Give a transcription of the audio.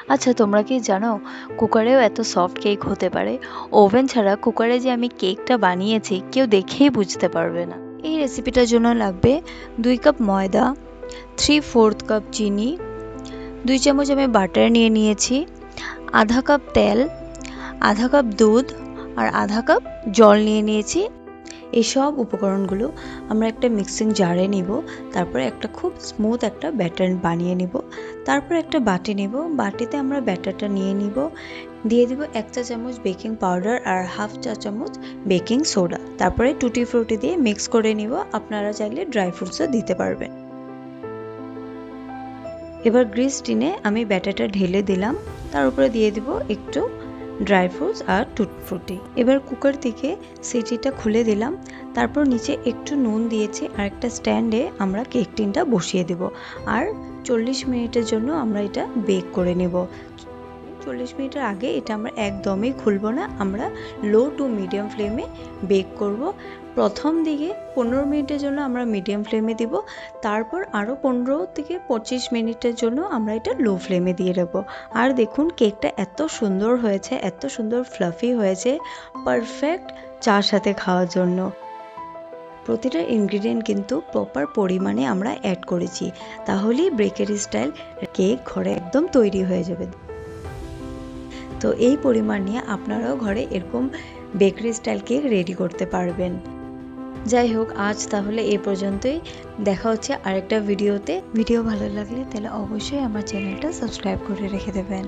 আচ্ছা, তোমরা কি জানো কুকারেও এত সফট কেক হতে পারে? ওভেন ছাড়া কুকারে যে আমি কেকটা বানিয়েছি কেউ দেখেই বুঝতে পারবে না। এই রেসিপিটার জন্য লাগবে 2 কাপ ময়দা, 3/4 কাপ চিনি, 2 চামচ আমি বাটার নিয়ে নিয়েছি, আধা কাপ তেল, আধা কাপ দুধ আর আধা কাপ জল নিয়ে নিয়েছি। এই সব উপকরণগুলো আমরা একটা মিক্সিং জারে নিব। তারপরে একটা খুব স্মুথ একটা ব্যাটার বানিয়ে নিব। তারপর একটা বাটি নিব, বাটিতে আমরা ব্যাটারটা নিয়ে নিব, দিয়ে দিব 1 চা চামচ বেকিং পাউডার আর হাফ চা চামচ বেকিং সোডা। তারপরে টুটি ফ্রুটি দিয়ে মিক্স করে নিব। আপনারা চাইলে ড্রাই ফ্রুটসও দিতে পারবেন। এবার গ্রিস টিনে আমি ব্যাটারটা ঢেলে দিলাম, তার উপরে দিয়ে দিব একটু ড্রাই ফ্রুটস আর টুটি ফ্রুটি। এবার কুকার থেকে সিটিটা খুলে দিলাম, তারপর নিচে একটু নুন দিয়েছি আর একটা স্ট্যান্ডে আমরা কেক টিনটা বসিয়ে দেব। আর 40 মিনিটের জন্য আমরা এটা বেক করে নেব। 40 মিনিটের আগে এটা আমরা একদমই খুলব না, আমরা লো টু মিডিয়াম ফ্লেমে বেক করব। প্রথম দিকে 15 মিনিটের জন্য আমরা মিডিয়াম ফ্লেমে দিব, তারপর আরও 15 থেকে 25 মিনিটের জন্য আমরা এটা লো ফ্লেমে দিয়ে দেবো। আর দেখুন কেকটা এত সুন্দর হয়েছে, এত সুন্দর ফ্লাফি হয়েছে, পারফেক্ট চার সাথে খাওয়ার জন্য। প্রতিটা ইনগ্রিডিয়েন্ট কিন্তু প্রপার পরিমাণে আমরা অ্যাড করেছি, তাহলেই বেকারি স্টাইল কেক ঘরে একদম তৈরি হয়ে যাবে। তো এই পরিমাণ নিয়ে আপনারাও ঘরে এরকম বেকারি স্টাইল কেক রেডি করতে পারবেন। যাই হোক, আজ তাহলে এ পর্যন্তই। দেখা হচ্ছে আরেকটা ভিডিওতে। ভিডিও ভালো লাগলে তাহলে অবশ্যই আমার চ্যানেলটা সাবস্ক্রাইব করে রেখে দেবেন।